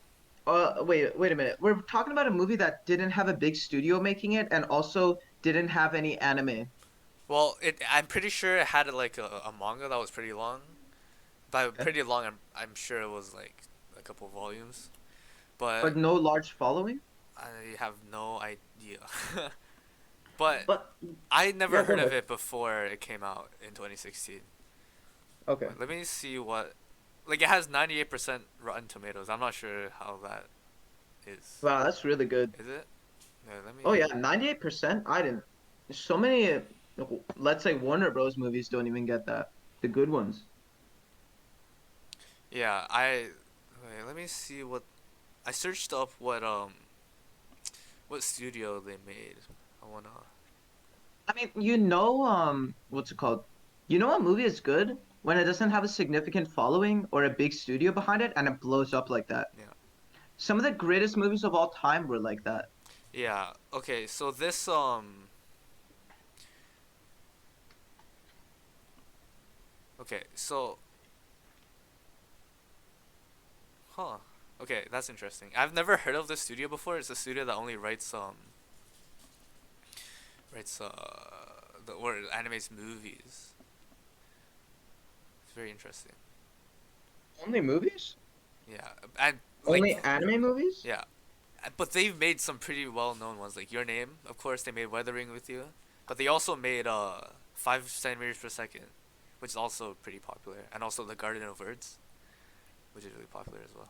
wait a minute. We're talking about a movie that didn't have a big studio making it, and also didn't have any anime. Well, I'm pretty sure it had like a manga that was pretty long. By Okay. pretty long, I'm sure it was like a couple volumes. But But no large following. I have no idea. But But I never yeah, go heard of ahead. it before it came out in 2016. Okay. Wait, let me see what. Like it has 98% Rotten Tomatoes. I'm not sure how that is. Wow, that's really good. Is it? No, let Oh me. yeah, 98%. I didn't. So many, let's say Warner Bros. Movies don't even get that. The good ones. Yeah, I. Wait, let me see what. I searched up what studio they made. I wanna. I mean, what's it called? You know a movie is good when it doesn't have a significant following or a big studio behind it and it blows up like that. Yeah. Some of the greatest movies of all time were like that. Yeah. Okay. So this Okay. So. Huh. Okay, that's interesting. I've never heard of this studio before. It's a studio that only writes or animates movies. It's very interesting. Only movies? Yeah, and like Only anime movies? yeah, but they've made some pretty well known ones like Your Name. Of course, they made Weathering with You, but they also made 5 centimeters per second, which is also pretty popular, and also The Garden of Words, which is really popular as well.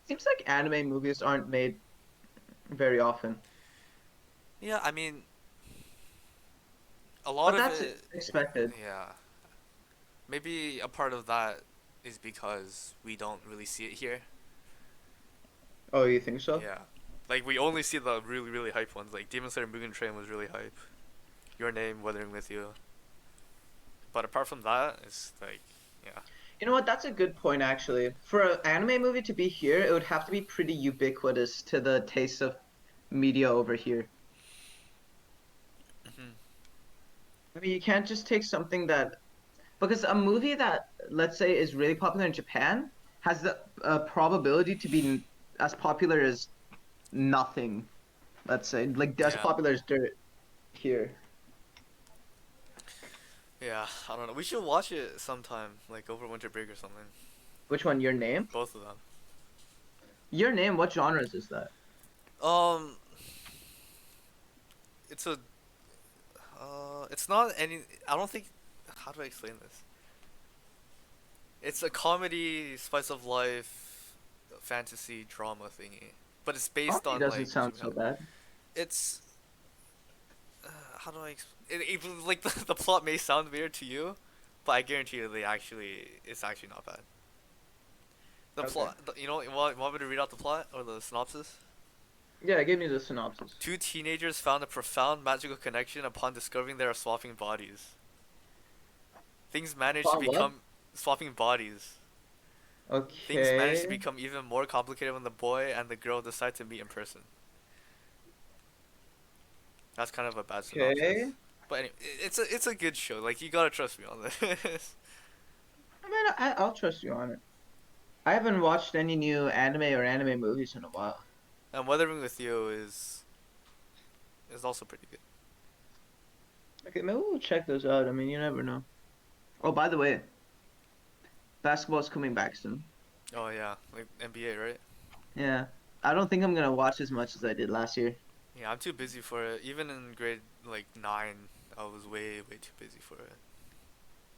Seems like anime movies aren't made very often. Yeah, I mean a lot But of that's it. expected. Yeah, maybe a part of that is because we don't really see it here. Oh, you think so? Yeah. Like we only see the really really hype ones. Like Demon Slayer Mugen Train was really hype. Your Name, Weathering with You. But apart from that, it's like, yeah, You know what? That's a good point, actually. For an anime movie to be here, it would have to be pretty ubiquitous to the taste of media over here. hmm I mean, you can't just take something that, because a movie that, let's say, is really popular in Japan has the probability to be as popular as nothing, let's say, like as yeah, popular as dirt here. yeah. I don't know. We should watch it sometime, like over winter break or something. Which one? Your Name? Both of them. Your Name, what genres is that? Um, it's a, it's not any. I don't think. How do I explain this? It's a comedy, slice of life, fantasy drama thingy, but it's based Comedy on doesn't like sound so Japan. bad. It's how do I? Like the plot may sound weird to you, but I guarantee you, it's actually not bad. The Okay. plot, you know, want me to read out the plot or the synopsis? Yeah, give me the synopsis. Two teenagers found a profound magical connection upon discovering they are swapping bodies. Things manage to On what? become swapping bodies. Things manage to Okay. become even more complicated when the boy and the girl decide to meet in person. That's kind of a bad synopsis. Okay. But anyway, it's a good show. Like you gotta trust me on this. I mean, I'll trust you on it. I haven't watched any new anime or anime movies in a while. And Weathering with You is also pretty good. Okay, maybe we'll check those out. I mean, you never know. Oh, by the way, basketball's coming back soon. Oh yeah, like NBA, right? Yeah. I don't think I'm gonna watch as much as I did last year. Yeah, I'm too busy for it. Even in grade like 9, I was way too busy for it.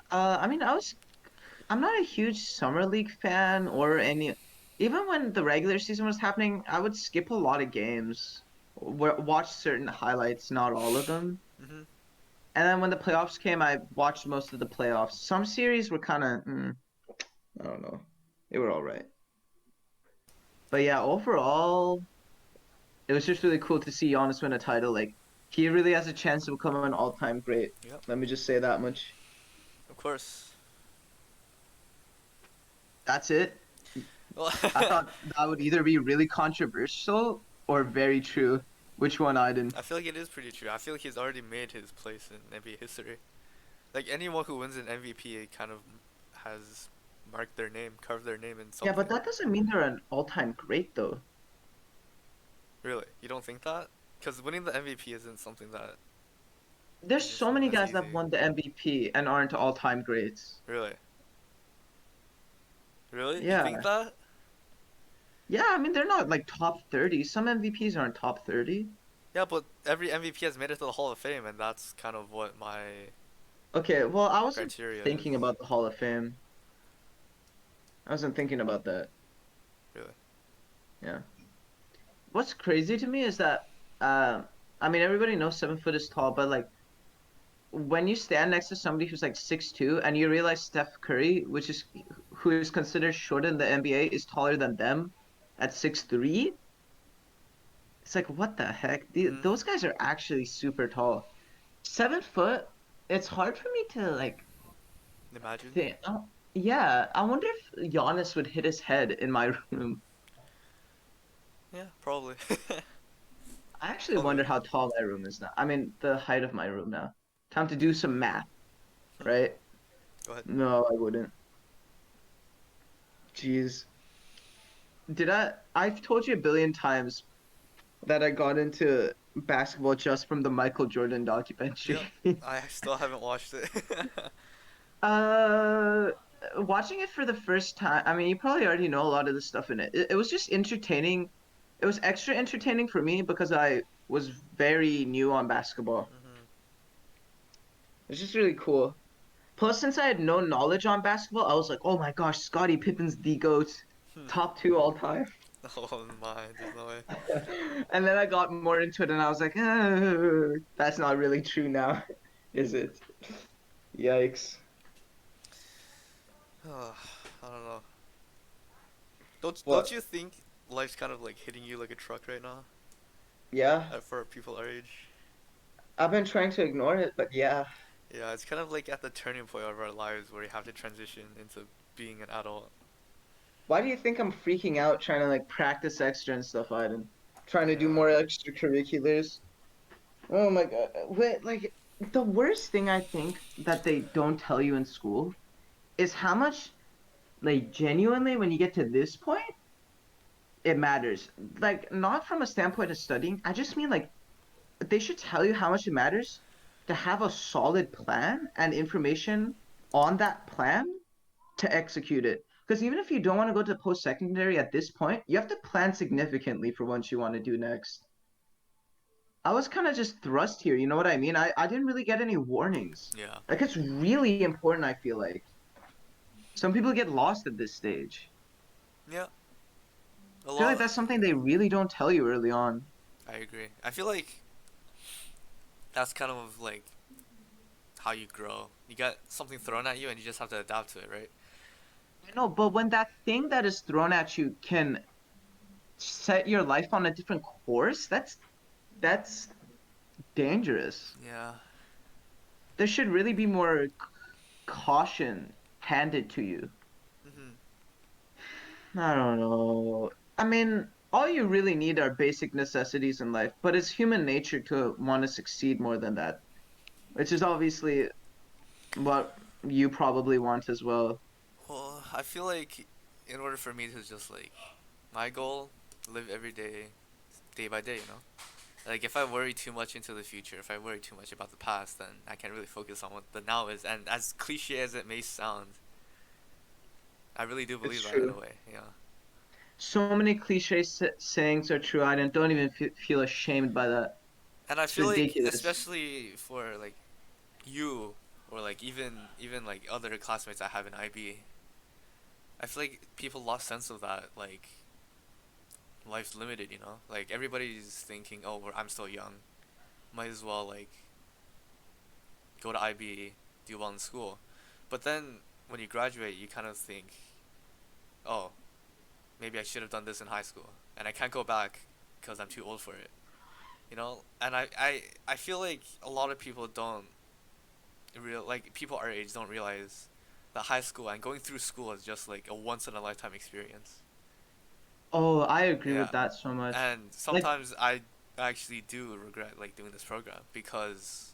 I mean, I'm not a huge Summer League fan or any. Even when the regular season was happening, I would skip a lot of games, watch certain highlights, not all of them. Mhm. And then when the playoffs came, I watched most of the playoffs. Some series were kind of, I don't know, they were all right. But yeah, overall, it was just really cool to see Giannis win a title. Like, he really has a chance to become an all-time great. Yep. Let me just say that much. Of course. That's it. Well, I thought that would either be really controversial or very true. Which one, Aiden? I feel like it is pretty true. I feel like he's already made his place in NBA history. Like anyone who wins an MVP, it kind of has marked their name, carved their name in Yeah, but something. that doesn't mean they're an all-time great though. Really, you don't think that? Because winning the MVP isn't something that There's is just so many as guys that have easy. won the MVP and aren't all-time greats. Really, really, you think Yeah. that? Yeah, I mean they're not like top 30. Some MVPs aren't top 30. Yeah, but every MVP has made it to the Hall of Fame, and that's kind of what my Okay, well, I wasn't criteria is. thinking about the Hall of Fame. I wasn't thinking about that. Really. Yeah. What's crazy to me is that, um, I mean, everybody knows 7 foot is tall, but like when you stand next to somebody who's like 6'2" and you realize Steph Curry, which is who is considered short in the NBA, is taller than them at 6'3", it's like, what the heck? Mhm. Those guys are actually super tall. 7 foot, it's hard for me to like Imagine. think. Oh, yeah, I wonder if Giannis would hit his head in my room. Yeah, probably. I actually Probably. wonder how tall my room is now. I mean, the height of my room now. Time to do some math, Hmm. right? Go ahead. No, I wouldn't. Jeez. Did I? I've told you a billion times that I got into basketball just from the Michael Jordan documentary. Yep. I still haven't watched it. uh, Watching it for the first time, I mean, you probably already know a lot of the stuff in it. It was just entertaining. It was extra entertaining for me because I was very new on basketball. Hmm. It's just really cool. Plus, since I had no knowledge on basketball, I was like, oh my gosh, Scottie Pippen's the GOAT, top two all time. Oh my, there's no way. And then I got more into it and I was like, that's not really true now, is it? Yikes. I don't know. Don't What? you think life's kind of like hitting you like a truck right now? Yeah, For people our age. I've been trying to ignore it, but yeah. Yeah, it's kind of like at the turning point of our lives where we have to transition into being an adult. Why do you think I'm freaking out trying to like practice extra and stuff, Aiden? Trying to do Yeah. more extracurriculars? Oh my God. Wait, like the worst thing I think that they don't tell you in school is how much, like, genuinely when you get to this point, it matters. Like, not from a standpoint of studying. I just mean like they should tell you how much it matters to have a solid plan and information on that plan to execute it. Because even if you don't want to go to post-secondary at this point, you have to plan significantly for what you want to do next. I was kind of just thrust here, you know what I mean? I didn't really get any warnings. Yeah. Like it's really important, I feel like. Some people get lost at this stage. Yeah. A I feel like lot. that's something they really don't tell you early on. I agree. I feel like that's kind of like how you grow. You got something thrown at you and you just have to adapt to it, right? I know, but when that thing that is thrown at you can set your life on a different course, that's dangerous. Yeah. There should really be more caution handed to you. Mhm. I don't know. I mean, all you really need are basic necessities in life, but it's human nature to want to succeed more than that, which is obviously what you probably want as well. Well, I feel like in order for me to just like my goal, live every day, day by day, you know? Like if I worry too much into the future, if I worry too much about the past, then I can't really focus on what the now is. And as cliche as it may sound, I really do It's believe that in a true. way. Yeah. So many cliche sayings are true. I don't even feel ashamed by that. And I It's feel like ridiculous. especially for like you or like even like other classmates I have in IB, I feel like people lost sense of that. Like life's limited, you know. Like everybody's thinking, oh, I'm still young. Might as well like go to IB, do well in school. But then when you graduate, you kind of think, oh, maybe I should have done this in high school, and I can't go back because I'm too old for it. You know, and I feel like a lot of people don't like people our age don't realize that high school and going through school is just like a once in a lifetime experience. Oh, I agree with Yeah, that so much. and Like, sometimes I actually do regret like doing this program because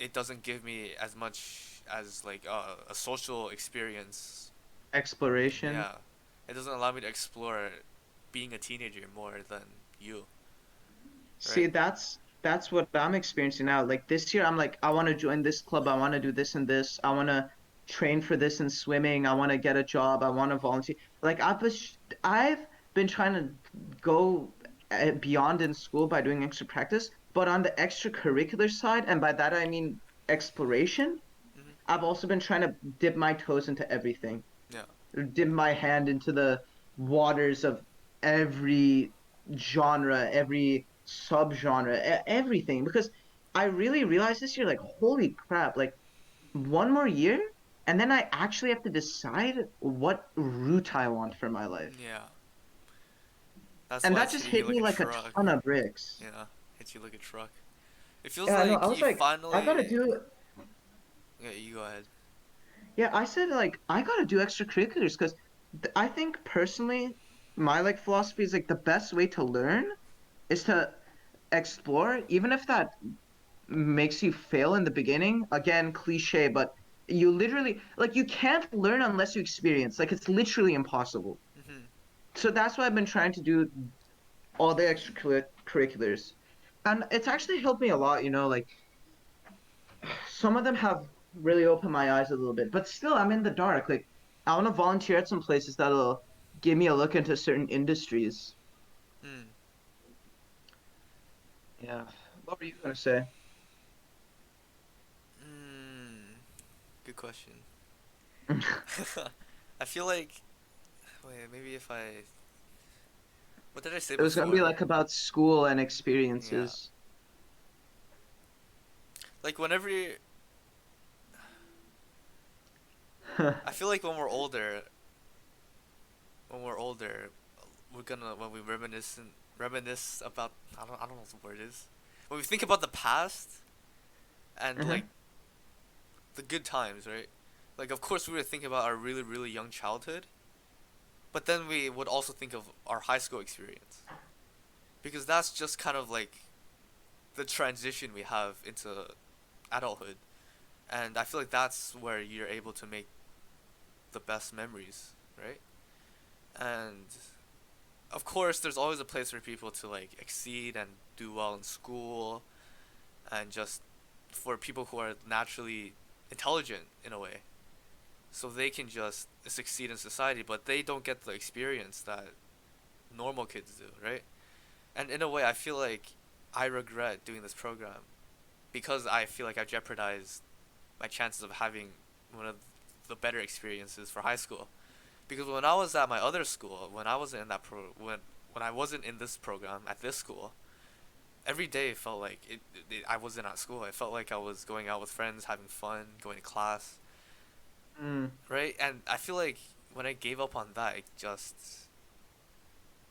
it doesn't give me as much as like a social experience. Exploration. Yeah, it doesn't allow me to explore being a teenager more than you, right? See, that's what I'm experiencing now. Like this year, I'm like, I want to join this club. I want to do this and this. I want to train for this in swimming. I want to get a job. I want to volunteer. Like I've been trying to go beyond in school by doing extra practice, but on the extracurricular side, and by that I mean exploration, Hmm. I've also been trying to dip my toes into everything, Yeah. dip my hand into the waters of every genre, every subgenre, everything. Because I really realized this year, like, holy crap, like one more year, and then I actually have to decide what route I want for my life. Yeah. That's And why that it's just hitting you hit like me a like a truck. ton of bricks. Yeah, hits you like a truck. It feels Yeah, I know. I like was you like, I gotta finally. do, Yeah, you go ahead. yeah, I said, like, I gotta do extracurriculars because I think personally, my like philosophy is like the best way to learn is to explore, even if that makes you fail in the beginning. Again, cliche, but you literally like you can't learn unless you experience. Like it's literally impossible. Hmm. So that's why I've been trying to do all the extracurriculars. And it's actually helped me a lot, like some of them have really opened my eyes a little bit, but still I'm in the dark. Like I want to volunteer at some places that'll give me a look into certain industries. Mm. Yeah. What were you gonna say? Mm. Good question. I feel like. Wait, maybe if I. What did I say It was gonna be before? like about school and Yeah. experiences. Like whenever you, I feel like when we're older, we're gonna when we reminisce about I don't know what the word is. When we think about the past and Uh-huh. like the good times, right? Like of course we would think about our really really young childhood, but then we would also think of our high school experience because that's just kind of like the transition we have into adulthood, and I feel like that's where you're able to make the best memories, right? And of course, there's always a place for people to like exceed and do well in school, and just for people who are naturally intelligent in a way, so they can just succeed in society, but they don't get the experience that normal kids do, right? And in a way, I feel like I regret doing this program because I feel like I've jeopardized my chances of having one of the better experiences for high school. Because when I was at my other school, when I wasn't in that when I wasn't in this program at this school, every day it felt like I wasn't at school. It felt like I was going out with friends, having fun, going to class, Mm, right? And I feel like when I gave up on that, it just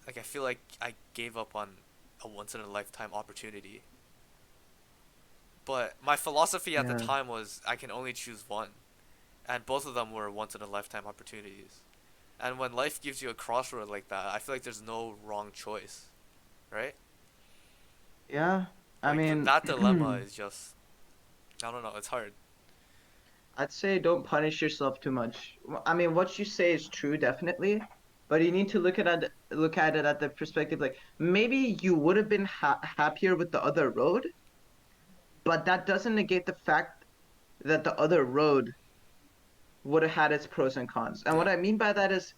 like I feel like I gave up on a once in a lifetime opportunity. But my philosophy at the yeah. time was I can only choose one, and both of them were once in a lifetime opportunities. And when life gives you a crossroad like that, I feel like there's no wrong choice, right? Yeah. I Like mean, that dilemma is just I don't know, it's hard. I'd say don't punish yourself too much. I mean, what you say is true, definitely, but you need to look at it at the perspective like maybe you would have been happier with the other road, but that doesn't negate the fact that the other road would have had its pros and cons. And what Yeah. I mean by that is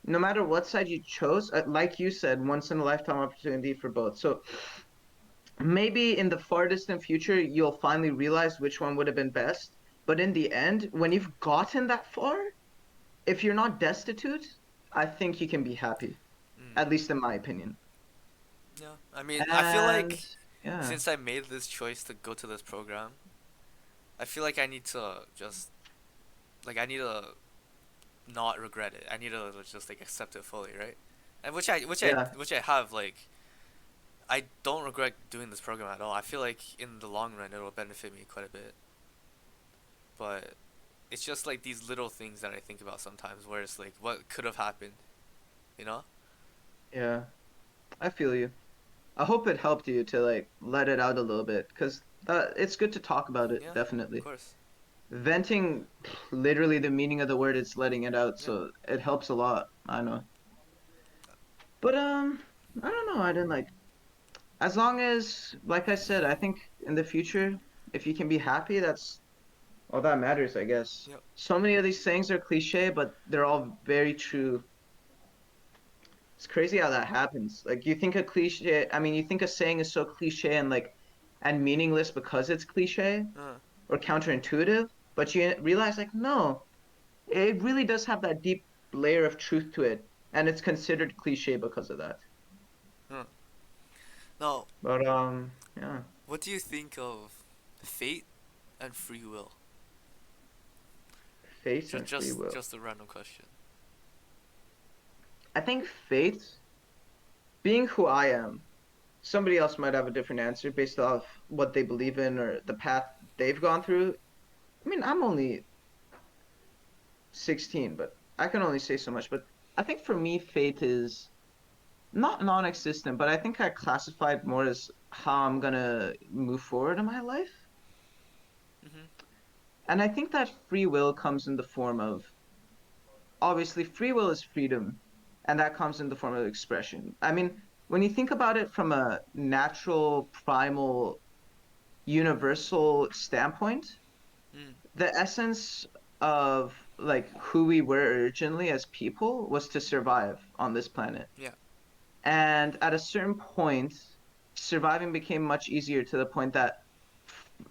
no matter what side you chose, like you said, once in a lifetime opportunity for both. So maybe in the far distant future, you'll finally realize which one would have been best. But in the end, when you've gotten that far, if you're not destitute, I think you can be happy, Mm. at least in my opinion. Yeah. I mean, I feel And like yeah, since I made this choice to go to this program, I feel like I need to just like I need to not regret it. I need to just like accept it fully, right? And yeah, which I have like I don't regret doing this program at all. I feel like in the long run it'll benefit me quite a bit. But it's just like these little things that I think about sometimes where it's like what could have happened, you know? yeah, I feel you. I hope it helped you to like let it out a little bit, because It's good to talk about it, Yeah, of definitely. course. Venting, literally the meaning of the word is letting it out, Yep. so it helps a lot. I know. But I don't know. I didn't like as long as, like I said, I think in the future, if you can be happy, that's all that matters, I guess. Yep. So many of these sayings are cliche, but they're all very true. It's crazy how that happens. Like you think a cliche, I mean, you think a saying is so cliche and like and meaningless because it's cliche Uh, or counterintuitive, but you realize like no, it really does have that deep layer of truth to it, and it's considered cliche because of that. uh. Now, But yeah, what do you think of fate and free will? fate Just, and free just, will. just a random question. I think fate, being who I am, somebody else might have a different answer based off what they believe in or the path they've gone through. I mean, I'm only 16, but I can only say so much. But I think for me, fate is not non-existent, but I think I classify it more as how I'm gonna move forward in my life. Mhm. And I think that free will comes in the form of obviously free will is freedom, and that comes in the form of expression. I mean, when you think about it from a natural, primal, universal standpoint, Mm. the essence of like who we were originally as people was to survive on this planet. Yeah. And at a certain point, surviving became much easier to the point that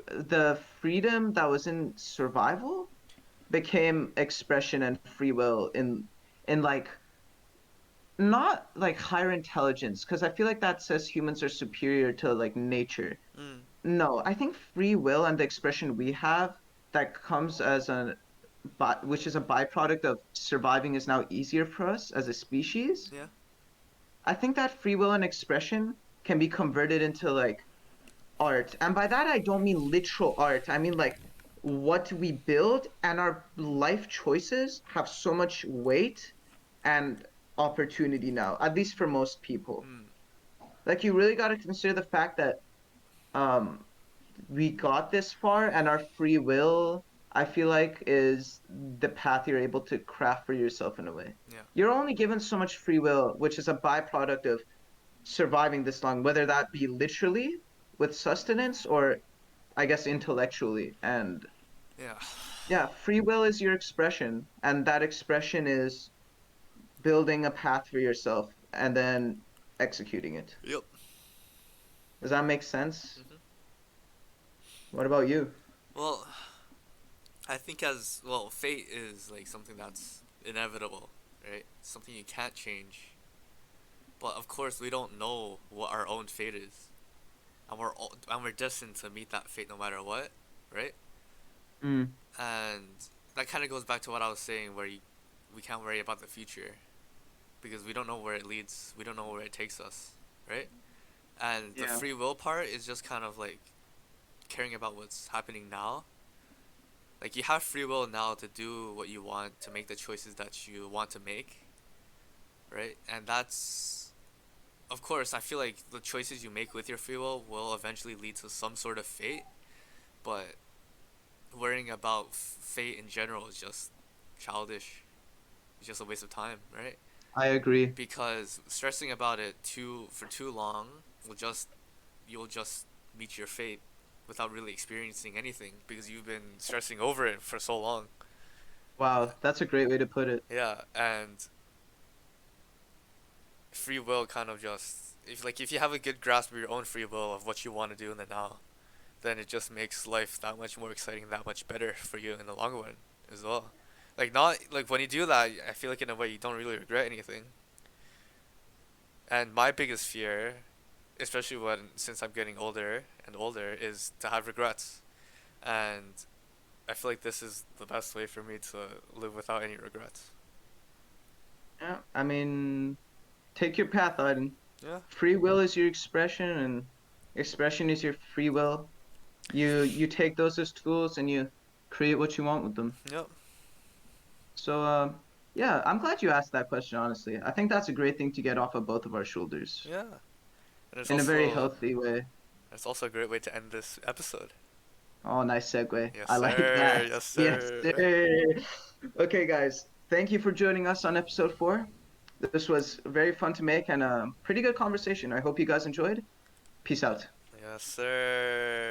the freedom that was in survival became expression and free will in like not like higher intelligence because I feel like that says humans are superior to like nature. Mm. No, I think free will and the expression we have that comes as a which is a byproduct of surviving is now easier for us as a species. Yeah. I think that free will and expression can be converted into like art. And by that I don't mean literal art. I mean like what we build and our life choices have so much weight and opportunity now, at least for most people. Mm. Like you really got to consider the fact that um we got this far and our free will, I feel like, is the path you're able to craft for yourself in a way. Yeah. You're only given so much free will, which is a byproduct of surviving this long, whether that be literally with sustenance or I guess intellectually. And Yeah. yeah, free will is your expression, and that expression is building a path for yourself and then executing it. Yep. Does that make sense? Mhm. What about you? Well, I think as well, fate is like something that's inevitable, right? Something you can't change. But of course, we don't know what our own fate is, and we're destined to meet that fate no matter what, right? Mm, And that kind of goes back to what I was saying, where we can't worry about the future because we don't know where it leads. We don't know where it takes us, right? And the yeah. free will part is just kind of like caring about what's happening now. Like you have free will now to do what you want, to make the choices that you want to make, right? And that's, of course, I feel like the choices you make with your free will eventually lead to some sort of fate, but worrying about fate in general is just childish. It's just a waste of time, right? I agree. Because stressing about it too long will just you'll just meet your fate without really experiencing anything because you've been stressing over it for so long. Wow, that's a great way to put it. Yeah, and free will kind of just if you have a good grasp of your own free will of what you want to do in the now, then it just makes life that much more exciting, that much better for you in the long run as well. Like not like when you do that, I feel like in a way you don't really regret anything. And my biggest fear, especially when since I'm getting older and older, is to have regrets. And I feel like this is the best way for me to live without any regrets. Yeah, I mean, take your path, Aiden. Yeah. Free will is your expression, and expression is your free will. You take those as tools and you create what you want with them. Yep. So, yeah, I'm glad you asked that question, honestly. I think that's a great thing to get off of both of our shoulders Yeah. And it's in a very also healthy way. It's also a great way to end this episode. Oh, nice segue. Yes, I like sir. that. Yes, Yes, sir. sir. Okay, guys. Thank you for joining us on episode 4. This was very fun to make and a pretty good conversation. I hope you guys enjoyed. Peace out. Yes, sir.